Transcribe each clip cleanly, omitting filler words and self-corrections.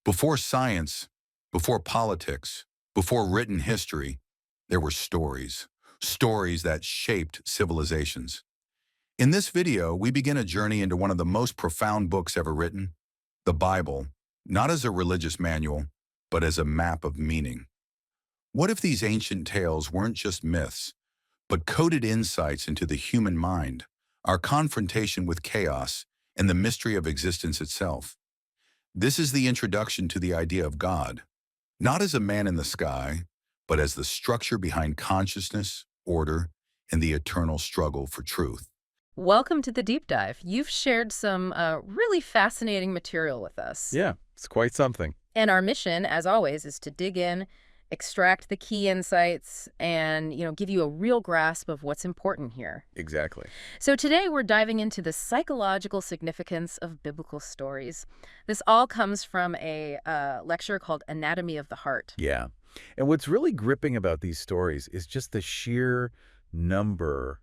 Before science, before politics, before written history, there were stories. Stories that shaped civilizations. In this video, we begin a journey into one of the most profound books ever written, the Bible, not as a religious manual, but as a map of meaning. What if these ancient tales weren't just myths, but coded insights into the human mind, our confrontation with chaos, and the mystery of existence itself? This is the introduction to the idea of God, not as a man in the sky, but as the structure behind consciousness, order, and the eternal struggle for truth. Welcome to the deep dive. You've shared some really fascinating material with us. Yeah, it's quite something. And our mission, as always, is to dig in, extract the key insights, and give you a real grasp of what's important here. Exactly. So today we're diving into the psychological significance of biblical stories. This all comes from a lecture called Anatomy of the Heart. Yeah. And what's really gripping about these stories is just the sheer number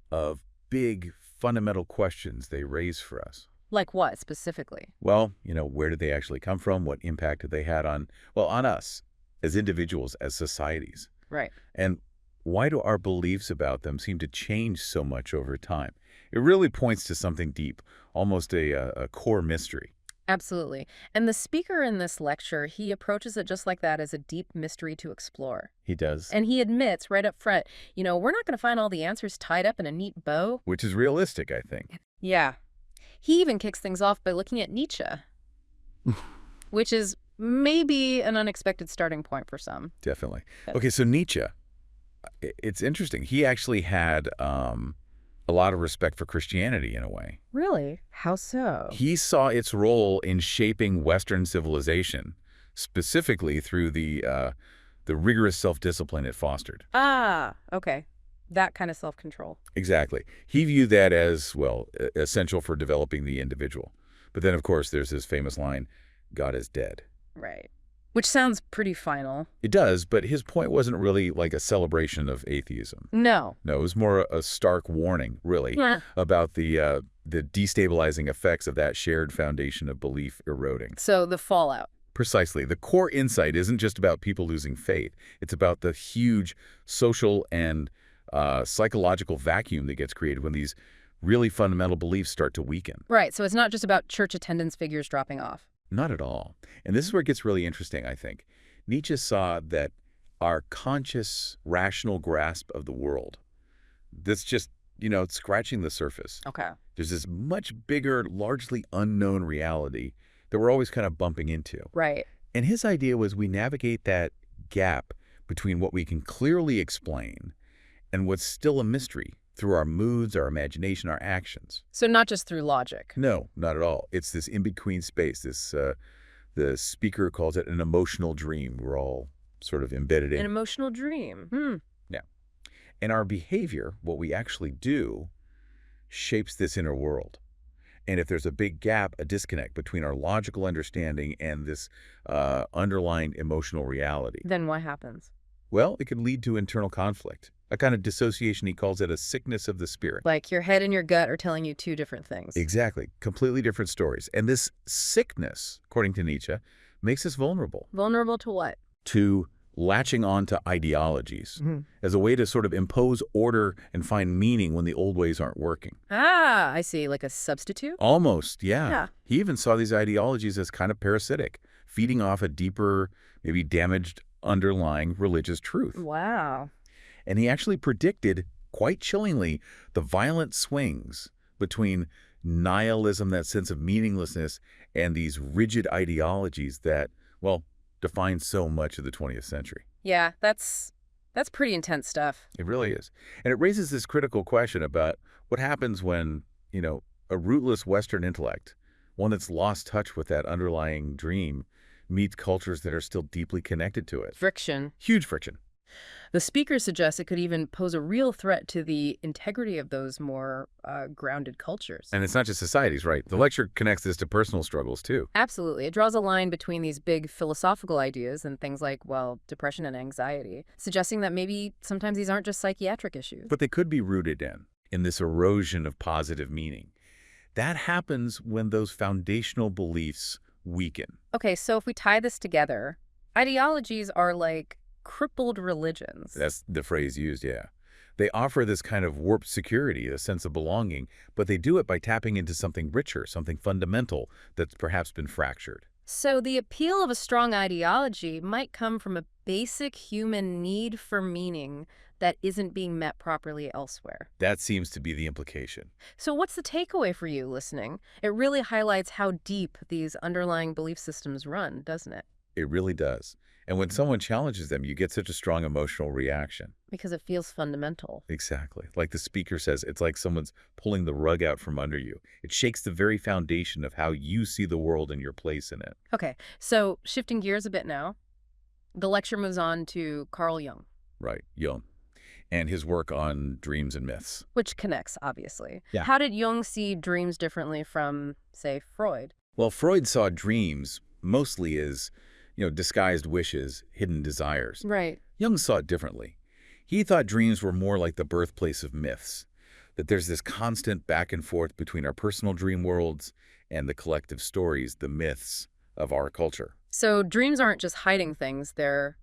of big fundamental questions they raise for us. Like what, specifically? Well, where did they actually come from? What impact have they had on us as individuals, as societies? Right. And why do our beliefs about them seem to change so much over time? It really points to something deep, almost a core mystery. Absolutely. And the speaker in this lecture, he approaches it just like that, as a deep mystery to explore. He does. And he admits right up front, we're not going to find all the answers tied up in a neat bow. Which is realistic, I think. Yeah. He even kicks things off by looking at Nietzsche, which is maybe an unexpected starting point for some. Definitely. Okay, so Nietzsche, it's interesting. He actually had a lot of respect for Christianity in a way. Really? How so? He saw its role in shaping Western civilization, specifically through the rigorous self-discipline it fostered. Ah, okay. That kind of self-control. Exactly. He viewed that as, essential for developing the individual. But then, of course, there's his famous line, God is dead. Right. Which sounds pretty final. It does, but his point wasn't really like a celebration of atheism. No. No, it was more a stark warning, really, about the destabilizing effects of that shared foundation of belief eroding. So the fallout. Precisely. The core insight isn't just about people losing faith. It's about the huge social and psychological vacuum that gets created when these really fundamental beliefs start to weaken. Right. So it's not just about church attendance figures dropping off. Not at all. And this is where it gets really interesting, I think. Nietzsche saw that our conscious, rational grasp of the world, that's just, scratching the surface. Okay. There's this much bigger, largely unknown reality that we're always kind of bumping into. Right. And his idea was we navigate that gap between what we can clearly explain and what's still a mystery through our moods, our imagination, our actions. So not just through logic. No, not at all. It's this in-between space. The speaker calls it an emotional dream. We're all sort of embedded in. An emotional dream. Yeah. And our behavior, what we actually do, shapes this inner world. And if there's a big gap, a disconnect between our logical understanding and this underlying emotional reality. Then what happens? Well, it can lead to internal conflict. A kind of dissociation, he calls it a sickness of the spirit. Like your head and your gut are telling you two different things. Exactly. Completely different stories. And this sickness, according to Nietzsche, makes us vulnerable. Vulnerable to what? To latching on to ideologies as a way to sort of impose order and find meaning when the old ways aren't working. Ah, I see. Like a substitute? Almost, yeah. Yeah. He even saw these ideologies as kind of parasitic, feeding off a deeper, maybe damaged underlying religious truth. Wow. And he actually predicted, quite chillingly, the violent swings between nihilism, that sense of meaninglessness, and these rigid ideologies that, define so much of the 20th century. Yeah, that's pretty intense stuff. It really is. And it raises this critical question about what happens when, a rootless Western intellect, one that's lost touch with that underlying dream, meets cultures that are still deeply connected to it. Friction. Huge friction. The speaker suggests it could even pose a real threat to the integrity of those more grounded cultures. And it's not just societies, right? The lecture connects this to personal struggles, too. Absolutely. It draws a line between these big philosophical ideas and things like, depression and anxiety, suggesting that maybe sometimes these aren't just psychiatric issues. But they could be rooted in this erosion of positive meaning. That happens when those foundational beliefs weaken. Okay, so if we tie this together, ideologies are like crippled religions. That's the phrase used, yeah. They offer this kind of warped security, a sense of belonging, but they do it by tapping into something richer, something fundamental that's perhaps been fractured. So the appeal of a strong ideology might come from a basic human need for meaning that isn't being met properly elsewhere. That seems to be the implication. So what's the takeaway for you listening? It really highlights how deep these underlying belief systems run, doesn't it? It really does. And when someone challenges them, you get such a strong emotional reaction. Because it feels fundamental. Exactly. Like the speaker says, it's like someone's pulling the rug out from under you. It shakes the very foundation of how you see the world and your place in it. Okay, so shifting gears a bit now, the lecture moves on to Carl Jung. Right, Jung. And his work on dreams and myths. Which connects, obviously. Yeah. How did Jung see dreams differently from, say, Freud? Well, Freud saw dreams mostly as, disguised wishes, hidden desires. Right. Jung saw it differently. He thought dreams were more like the birthplace of myths, that there's this constant back and forth between our personal dream worlds and the collective stories, the myths of our culture. So dreams aren't just hiding things, they're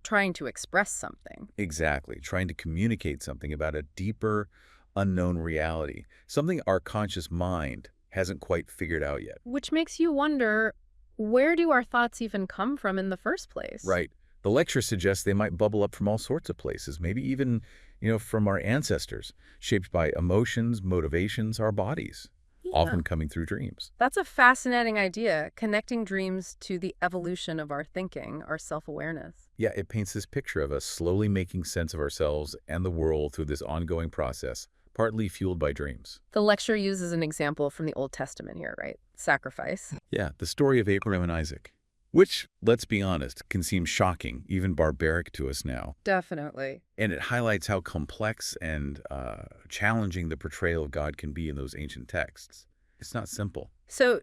trying to express something. Exactly, trying to communicate something about a deeper, unknown reality, something our conscious mind hasn't quite figured out yet. Which makes you wonder, where do our thoughts even come from in the first place? Right. The lecture suggests they might bubble up from all sorts of places, maybe even, from our ancestors, shaped by emotions, motivations, our bodies, often coming through dreams. That's a fascinating idea, connecting dreams to the evolution of our thinking, our self-awareness. Yeah, it paints this picture of us slowly making sense of ourselves and the world through this ongoing process, partly fueled by dreams. The lecture uses an example from the Old Testament here, right? Sacrifice. Yeah, the story of Abraham and Isaac, which, let's be honest, can seem shocking, even barbaric to us now. Definitely. And it highlights how complex and challenging the portrayal of God can be in those ancient texts. It's not simple. So,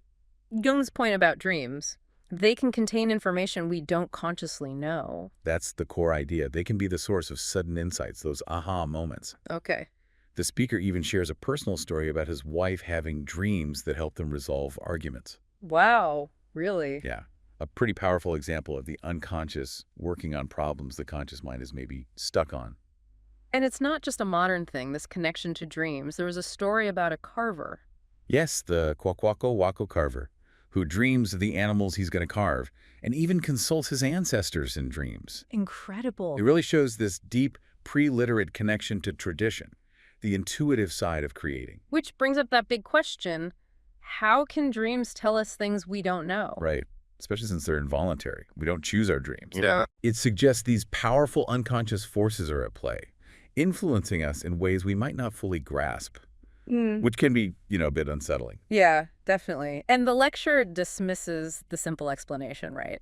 Jung's point about dreams, they can contain information we don't consciously know. That's the core idea. They can be the source of sudden insights, those aha moments. Okay. The speaker even shares a personal story about his wife having dreams that help them resolve arguments. Wow, really? Yeah, a pretty powerful example of the unconscious working on problems the conscious mind is maybe stuck on. And it's not just a modern thing, this connection to dreams. There was a story about a carver. Yes, the Kwakwako Wako carver, who dreams of the animals he's going to carve, and even consults his ancestors in dreams. Incredible. It really shows this deep, pre-literate connection to tradition, the intuitive side of creating. Which brings up that big question, how can dreams tell us things we don't know? Right, especially since they're involuntary. We don't choose our dreams. Yeah. It suggests these powerful unconscious forces are at play, influencing us in ways we might not fully grasp, which can be, a bit unsettling. Yeah, definitely. And the lecture dismisses the simple explanation, right?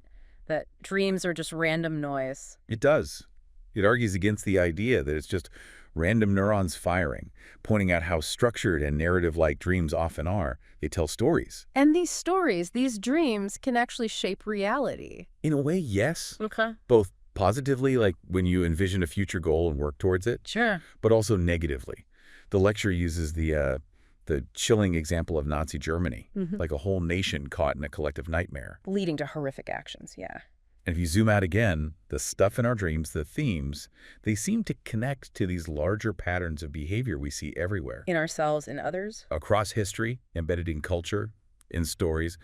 That dreams are just random noise. It does. It argues against the idea that it's just random neurons firing, pointing out how structured and narrative-like dreams often are. They tell stories. And these stories, these dreams, can actually shape reality. In a way, yes. Okay. Both positively, like when you envision a future goal and work towards it, Sure. but also negatively. The lecture uses the chilling example of Nazi Germany, like a whole nation caught in a collective nightmare. Leading to horrific actions, yeah. And if you zoom out again, the stuff in our dreams, the themes, they seem to connect to these larger patterns of behavior we see everywhere. In ourselves and others. Across history, embedded in culture, in stories,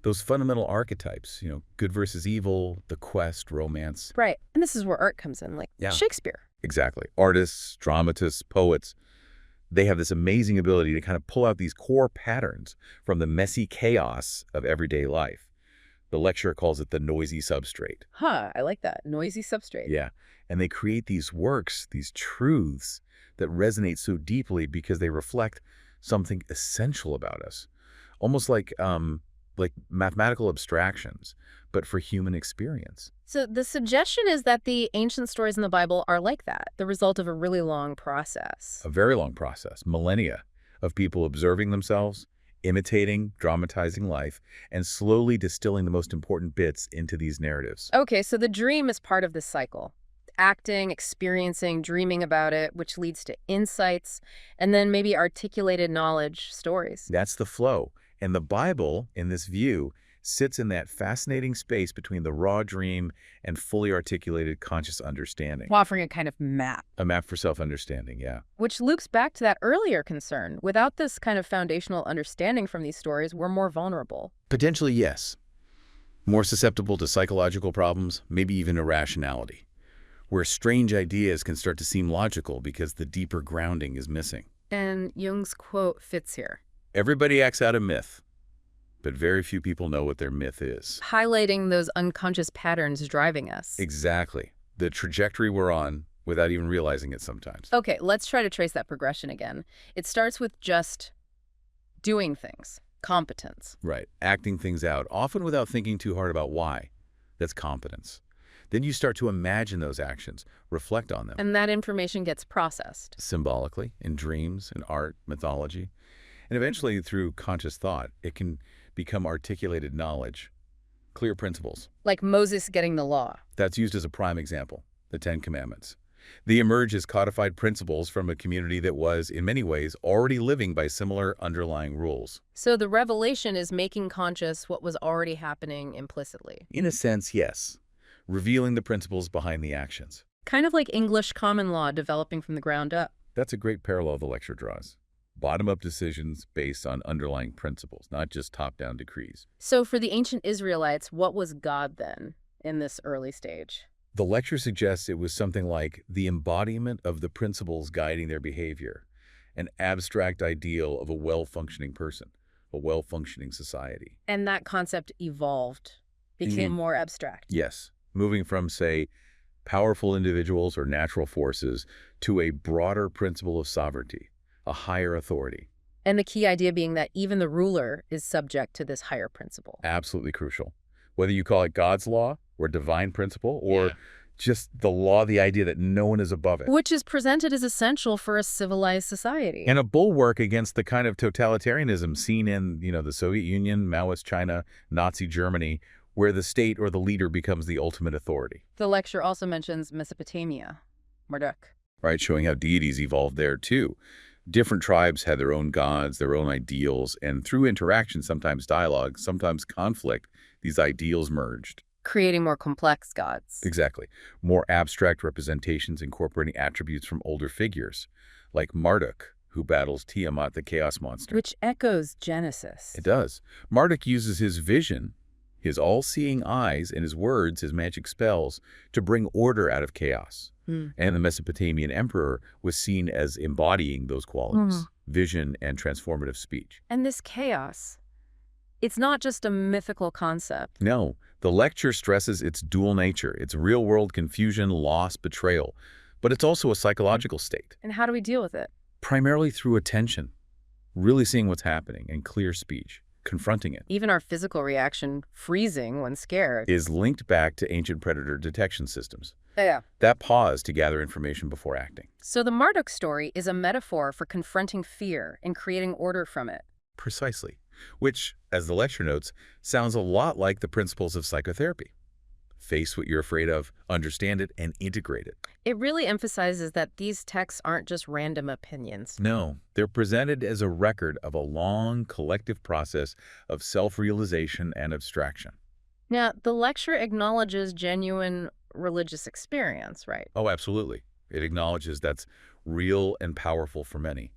those fundamental archetypes, good versus evil, the quest, romance. Right. And this is where art comes in, like Shakespeare. Exactly. Artists, dramatists, poets, they have this amazing ability to kind of pull out these core patterns from the messy chaos of everyday life. The lecturer calls it the noisy substrate. Huh, I like that. Noisy substrate. Yeah. And they create these works, these truths that resonate so deeply because they reflect something essential about us. Almost like mathematical abstractions, but for human experience. So the suggestion is that the ancient stories in the Bible are like that, the result of a really long process. A very long process, millennia of people observing themselves, imitating, dramatizing life, and slowly distilling the most important bits into these narratives. Okay, so the dream is part of this cycle. Acting, experiencing, dreaming about it, which leads to insights, and then maybe articulated knowledge, stories. That's the flow. And the Bible, in this view, sits in that fascinating space between the raw dream and fully articulated conscious understanding. Offering a kind of map. A map for self-understanding, yeah. Which loops back to that earlier concern. Without this kind of foundational understanding from these stories, we're more vulnerable. Potentially, yes. More susceptible to psychological problems, maybe even irrationality, where strange ideas can start to seem logical because the deeper grounding is missing. And Jung's quote fits here. Everybody acts out a myth, but very few people know what their myth is. Highlighting those unconscious patterns driving us. Exactly. The trajectory we're on without even realizing it sometimes. Okay, let's try to trace that progression again. It starts with just doing things. Competence. Right. Acting things out, often without thinking too hard about why. That's competence. Then you start to imagine those actions, reflect on them. And that information gets processed. Symbolically, in dreams, in art, mythology. And eventually, through conscious thought, it can become articulated knowledge, clear principles. Like Moses getting the law. That's used as a prime example, the Ten Commandments. They emerge as codified principles from a community that was, in many ways, already living by similar underlying rules. So the revelation is making conscious what was already happening implicitly. In a sense, yes. Revealing the principles behind the actions. Kind of like English common law developing from the ground up. That's a great parallel the lecture draws. Bottom-up decisions based on underlying principles, not just top-down decrees. So for the ancient Israelites, what was God then in this early stage? The lecture suggests it was something like the embodiment of the principles guiding their behavior, an abstract ideal of a well-functioning person, a well-functioning society. And that concept evolved, became more abstract. Yes, moving from, say, powerful individuals or natural forces to a broader principle of sovereignty, a higher authority. And the key idea being that even the ruler is subject to this higher principle. Absolutely crucial. Whether you call it God's law or divine principle or just the law, the idea that no one is above it. Which is presented as essential for a civilized society. And a bulwark against the kind of totalitarianism seen in, the Soviet Union, Maoist China, Nazi Germany, where the state or the leader becomes the ultimate authority. The lecture also mentions Mesopotamia, Marduk. Right, showing how deities evolved there too. Different tribes had their own gods, their own ideals, and through interaction, sometimes dialogue, sometimes conflict, these ideals merged. Creating more complex gods. Exactly. More abstract representations incorporating attributes from older figures, like Marduk, who battles Tiamat, the chaos monster. Which echoes Genesis. It does. Marduk uses his vision, his all-seeing eyes, and his words, his magic spells, to bring order out of chaos. And the Mesopotamian emperor was seen as embodying those qualities, vision and transformative speech. And this chaos, it's not just a mythical concept. No, the lecture stresses its dual nature, its real-world confusion, loss, betrayal, but it's also a psychological state. And how do we deal with it? Primarily through attention, really seeing what's happening, and clear speech, confronting it. Even our physical reaction, freezing when scared, is linked back to ancient predator detection systems. Yeah. That pause to gather information before acting. So the Marduk story is a metaphor for confronting fear and creating order from it. Precisely. Which, as the lecture notes, sounds a lot like the principles of psychotherapy. Face what you're afraid of, understand it, and integrate it. It really emphasizes that these texts aren't just random opinions. No, they're presented as a record of a long collective process of self-realization and abstraction. Now, the lecture acknowledges genuine religious experience, right? Oh, absolutely. It acknowledges that's real and powerful for many.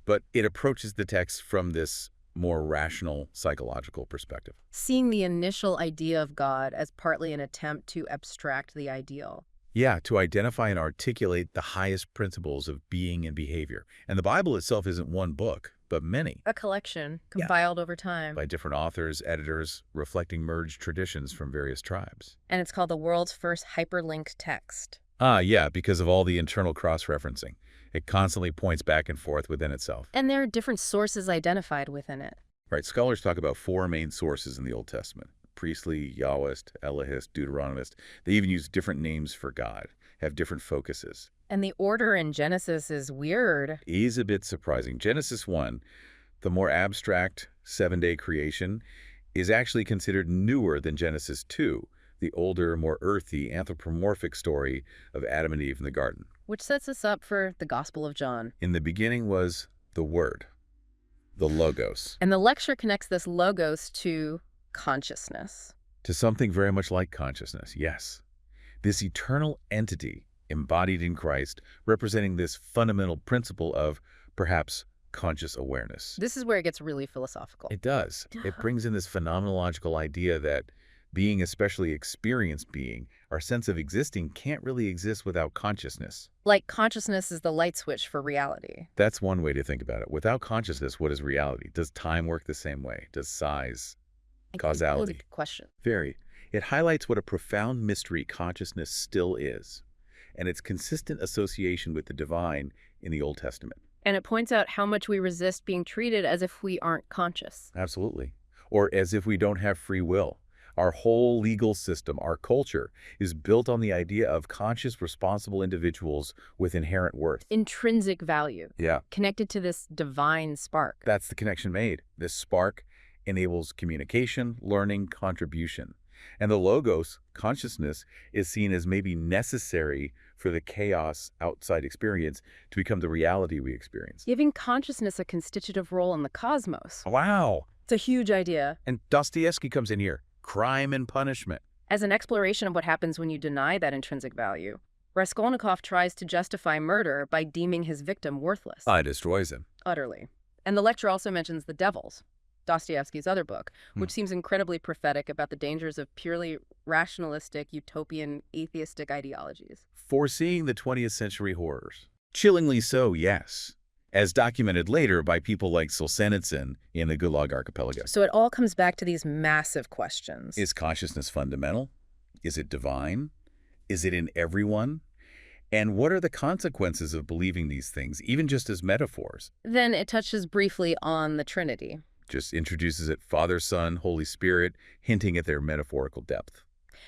But it approaches the text from this more rational psychological perspective. Seeing the initial idea of God as partly an attempt to abstract the ideal. Yeah, to identify and articulate the highest principles of being and behavior. And the Bible itself isn't one book, but many. A collection compiled over time. By different authors, editors, reflecting merged traditions from various tribes. And it's called the world's first hyperlinked text. Yeah, because of all the internal cross-referencing. It constantly points back and forth within itself. And there are different sources identified within it. Right, scholars talk about 4 main sources in the Old Testament. Priestly, Yahwist, Elahist, Deuteronomist. They even use different names for God, have different focuses. And the order in Genesis is weird. Is a bit surprising. Genesis 1, the more abstract 7-day creation, is actually considered newer than Genesis 2, the older, more earthy, anthropomorphic story of Adam and Eve in the garden. Which sets us up for the Gospel of John. In the beginning was the Word, the Logos. And the lecture connects this Logos to consciousness. To something very much like consciousness, yes. This eternal entity embodied in Christ, representing this fundamental principle of, perhaps, conscious awareness. This is where it gets really philosophical. It does. It brings in this phenomenological idea that being, especially experienced being, our sense of existing can't really exist without consciousness. Like consciousness is the light switch for reality. That's one way to think about it. Without consciousness, what is reality? Does time work the same way? Does size, causality? That's a good question. Very. It highlights what a profound mystery consciousness still is, and its consistent association with the divine in the Old Testament. And it points out how much we resist being treated as if we aren't conscious. Absolutely. Or as if we don't have free will. Our whole legal system, our culture, is built on the idea of conscious, responsible individuals with inherent worth. Intrinsic value. Yeah. Connected to this divine spark. That's the connection made. This spark enables communication, learning, contribution. And the logos, consciousness, is seen as maybe necessary for the chaos outside experience to become the reality we experience. Giving consciousness a constitutive role in the cosmos. Wow. It's a huge idea. And Dostoevsky comes in here. Crime and punishment. As an exploration of what happens when you deny that intrinsic value, Raskolnikov tries to justify murder by deeming his victim worthless. It destroys him. Utterly. And the lecture also mentions the devils, Dostoevsky's other book, which seems incredibly prophetic about the dangers of purely rationalistic, utopian, atheistic ideologies. Foreseeing the 20th century horrors. Chillingly so, yes. As documented later by people like Solzhenitsyn in the Gulag Archipelago. So it all comes back to these massive questions. Is consciousness fundamental? Is it divine? Is it in everyone? And what are the consequences of believing these things, even just as metaphors? Then it touches briefly on the Trinity. Just introduces it Father, Son, Holy Spirit, hinting at their metaphorical depth.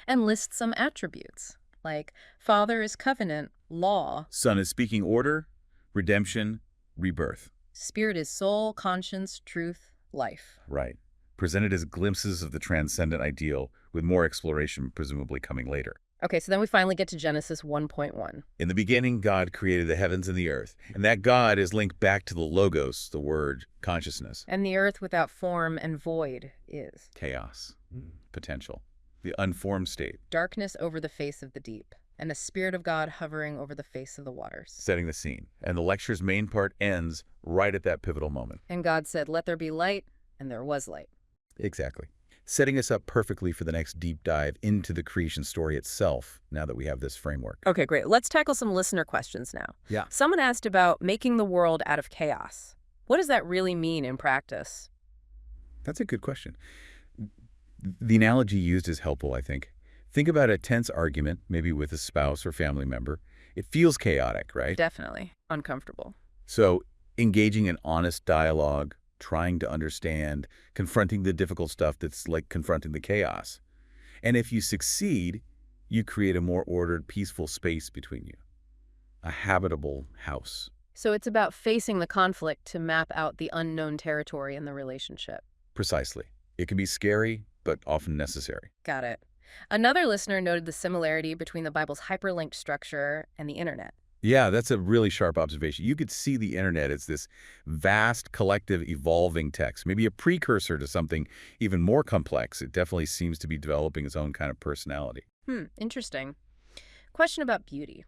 And lists some attributes, like Father is covenant, law. Son is speaking order, redemption, rebirth. Spirit is soul, conscience, truth, life. Right. Presented as glimpses of the transcendent ideal, with more exploration presumably coming later. Okay, so then we finally get to Genesis 1.1. In the beginning, God created the heavens and the earth. And that God is linked back to the logos, the word, consciousness. And the earth without form and void is Chaos. Potential. The unformed state. darkness over the face of the deep, and the Spirit of God hovering over the face of the waters. Setting the scene. And the lecture's main part ends right at that pivotal moment. And God said, "Let there be light," and there was light. Exactly. Setting us up perfectly for the next deep dive into the creation story itself, now that we have this framework. Okay, great. Let's tackle some listener questions now. Yeah. Someone asked about making the world out of chaos. What does that really mean in practice? That's a good question. The analogy used is helpful, I think. Think about a tense argument, maybe with a spouse or family member. It feels chaotic, right? Definitely uncomfortable. So engaging in honest dialogue, trying to understand, confronting the difficult stuff that's like confronting the chaos. And if you succeed, you create a more ordered, peaceful space between you. A habitable house. So it's about facing the conflict to map out the unknown territory in the relationship. Precisely. It can be scary, but often necessary. Got it. Another listener noted the similarity between the Bible's hyperlinked structure and the internet. Yeah, that's a really sharp observation. You could see the internet as this vast, collective, evolving text, maybe a precursor to something even more complex. It definitely seems to be developing its own kind of personality. Interesting. Question about beauty.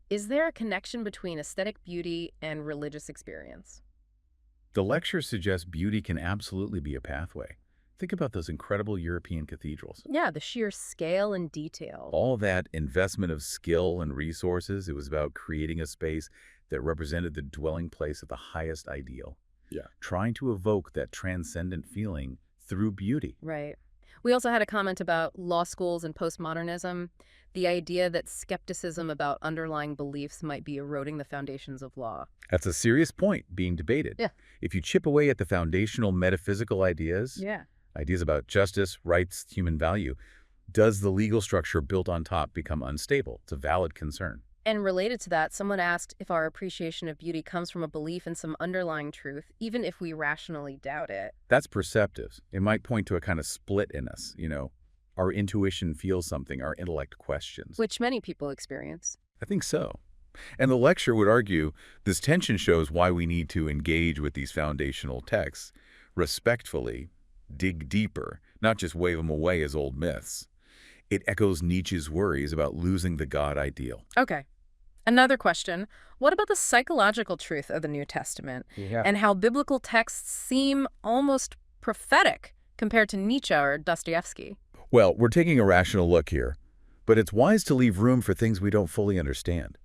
Is there a connection between aesthetic beauty and religious experience? The lecture suggests beauty can absolutely be a pathway. Think about those incredible European cathedrals. Yeah, the sheer scale and detail. All that investment of skill and resources, it was about creating a space that represented the dwelling place of the highest ideal. Yeah. Trying to evoke that transcendent feeling through beauty. Right. We also had a comment about law schools and postmodernism, the idea that skepticism about underlying beliefs might be eroding the foundations of law. That's a serious point being debated. Yeah. If you chip away at the foundational metaphysical ideas, ideas about justice, rights, human value, does the legal structure built on top become unstable? It's a valid concern. And related to that, someone asked if our appreciation of beauty comes from a belief in some underlying truth, even if we rationally doubt it. That's perceptive. It might point to a kind of split in us, Our intuition feels something, our intellect questions. Which many people experience. I think so. And the lecture would argue this tension shows why we need to engage with these foundational texts respectfully, dig deeper, not just wave them away as old myths. It echoes Nietzsche's worries about losing the God ideal. Okay. Another question. What about the psychological truth of the New Testament Yeah. and how biblical texts seem almost prophetic compared to Nietzsche or Dostoevsky? Well, we're taking a rational look here, but it's wise to leave room for things we don't fully understand.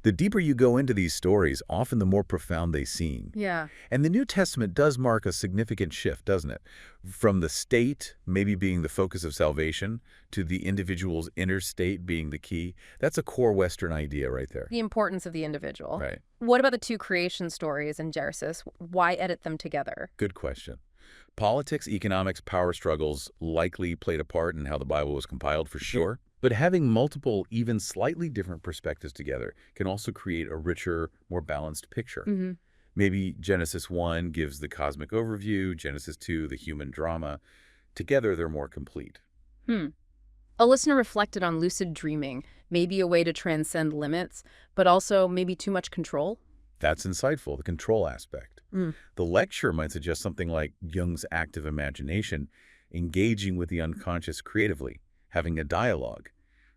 The deeper you go into these stories, often the more profound they seem. Yeah. And the New Testament does mark a significant shift, doesn't it? From the state maybe being the focus of salvation to the individual's inner state being the key. That's a core Western idea right there. The importance of the individual. Right. What about the two creation stories in Genesis? Why edit them together? Good question. Politics, economics, power struggles likely played a part in how the Bible was compiled for sure. But having multiple, even slightly different perspectives together can also create a richer, more balanced picture. Mm-hmm. Maybe Genesis 1 gives the cosmic overview, Genesis 2 the human drama. Together, they're more complete. A listener reflected on lucid dreaming, maybe a way to transcend limits, but also maybe too much control. That's insightful, the control aspect. Mm. The lecture might suggest something like Jung's active imagination, engaging with the unconscious creatively, having a dialogue.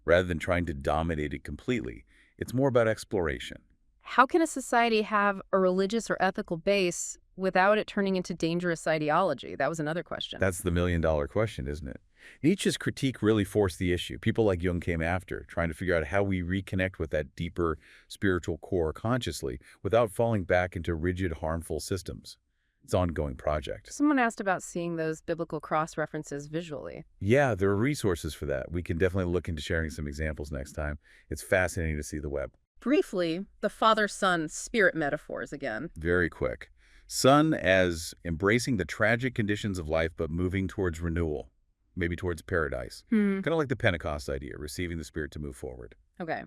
Rather than trying to dominate it completely, it's more about exploration. How can a society have a religious or ethical base without it turning into dangerous ideology? That was another question. That's the million-dollar question, isn't it? Nietzsche's critique really forced the issue. People like Jung came after, trying to figure out how we reconnect with that deeper spiritual core consciously without falling back into rigid, harmful systems. It's an ongoing project. Someone asked about seeing those biblical cross-references visually. Yeah, there are resources for that. We can definitely look into sharing some examples next time. It's fascinating to see the web. Briefly, the father-son spirit metaphors again. Very quick. Son as embracing the tragic conditions of life but moving towards renewal, maybe towards paradise. Kind of like the Pentecost idea, receiving the Spirit to move forward. Okay.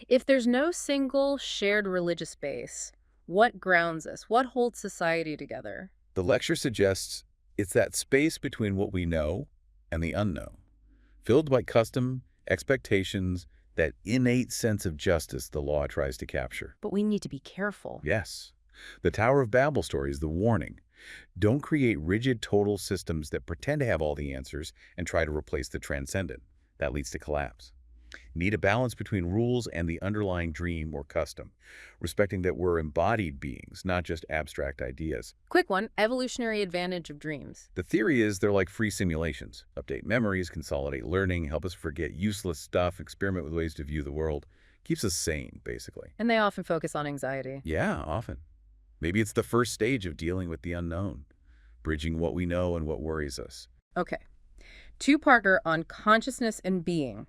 If there's no single shared religious base, what grounds us? What holds society together? The lecture suggests it's that space between what we know and the unknown, filled by custom, expectations, that innate sense of justice the law tries to capture. But we need to be careful. Yes. The Tower of Babel story is the warning. Don't create rigid total systems that pretend to have all the answers and try to replace the transcendent. That leads to collapse. Need a balance between rules and the underlying dream or custom, respecting that we're embodied beings, not just abstract ideas. Quick one, evolutionary advantage of dreams. The theory is they're like free simulations. Update memories, consolidate learning, help us forget useless stuff, experiment with ways to view the world. Keeps us sane, basically. And they often focus on anxiety. Yeah, often. Maybe it's the first stage of dealing with the unknown, bridging what we know and what worries us. Okay. Two-parter on consciousness and being.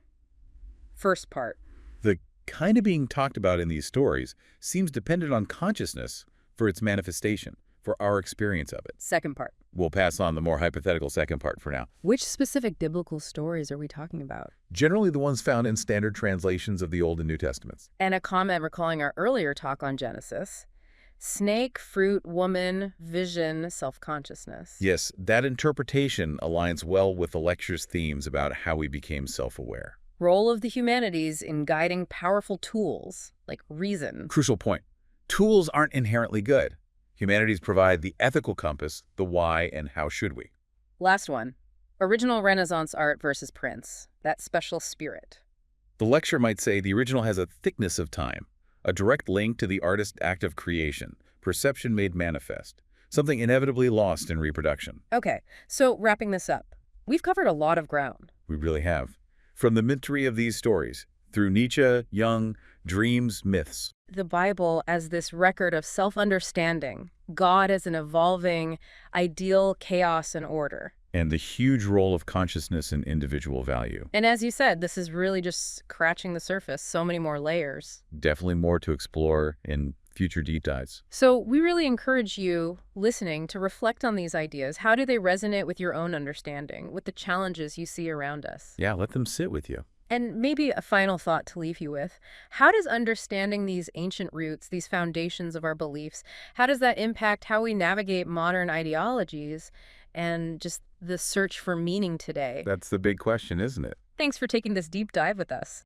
First part. The kind of being talked about in these stories seems dependent on consciousness for its manifestation, for our experience of it. Second part. We'll pass on the more hypothetical second part for now. Which specific biblical stories are we talking about? Generally the ones found in standard translations of the Old and New Testaments. And a comment recalling our earlier talk on Genesis. Snake, fruit, woman, vision, self-consciousness. Yes, that interpretation aligns well with the lecture's themes about how we became self-aware. Role of the humanities in guiding powerful tools, like reason. Crucial point. Tools aren't inherently good. Humanities provide the ethical compass, the why and how should we. Last one. Original Renaissance art versus prints. That special spirit. The lecture might say the original has a thickness of time, a direct link to the artist's act of creation, perception made manifest, something inevitably lost in reproduction. Okay, so wrapping this up. We've covered a lot of ground. We really have. From the mystery of these stories, through Nietzsche, Jung, dreams, myths. The Bible as this record of self-understanding, God as an evolving, ideal chaos and order. And the huge role of consciousness and individual value. And as you said, this is really just scratching the surface, so many more layers. Definitely more to explore in future deep dives. So we really encourage you, listening, to reflect on these ideas. How do they resonate with your own understanding, with the challenges you see around us? Yeah, let them sit with you. And maybe a final thought to leave you with. How does understanding these ancient roots, these foundations of our beliefs, how does that impact how we navigate modern ideologies and just the search for meaning today? That's the big question, isn't it? Thanks for taking this deep dive with us.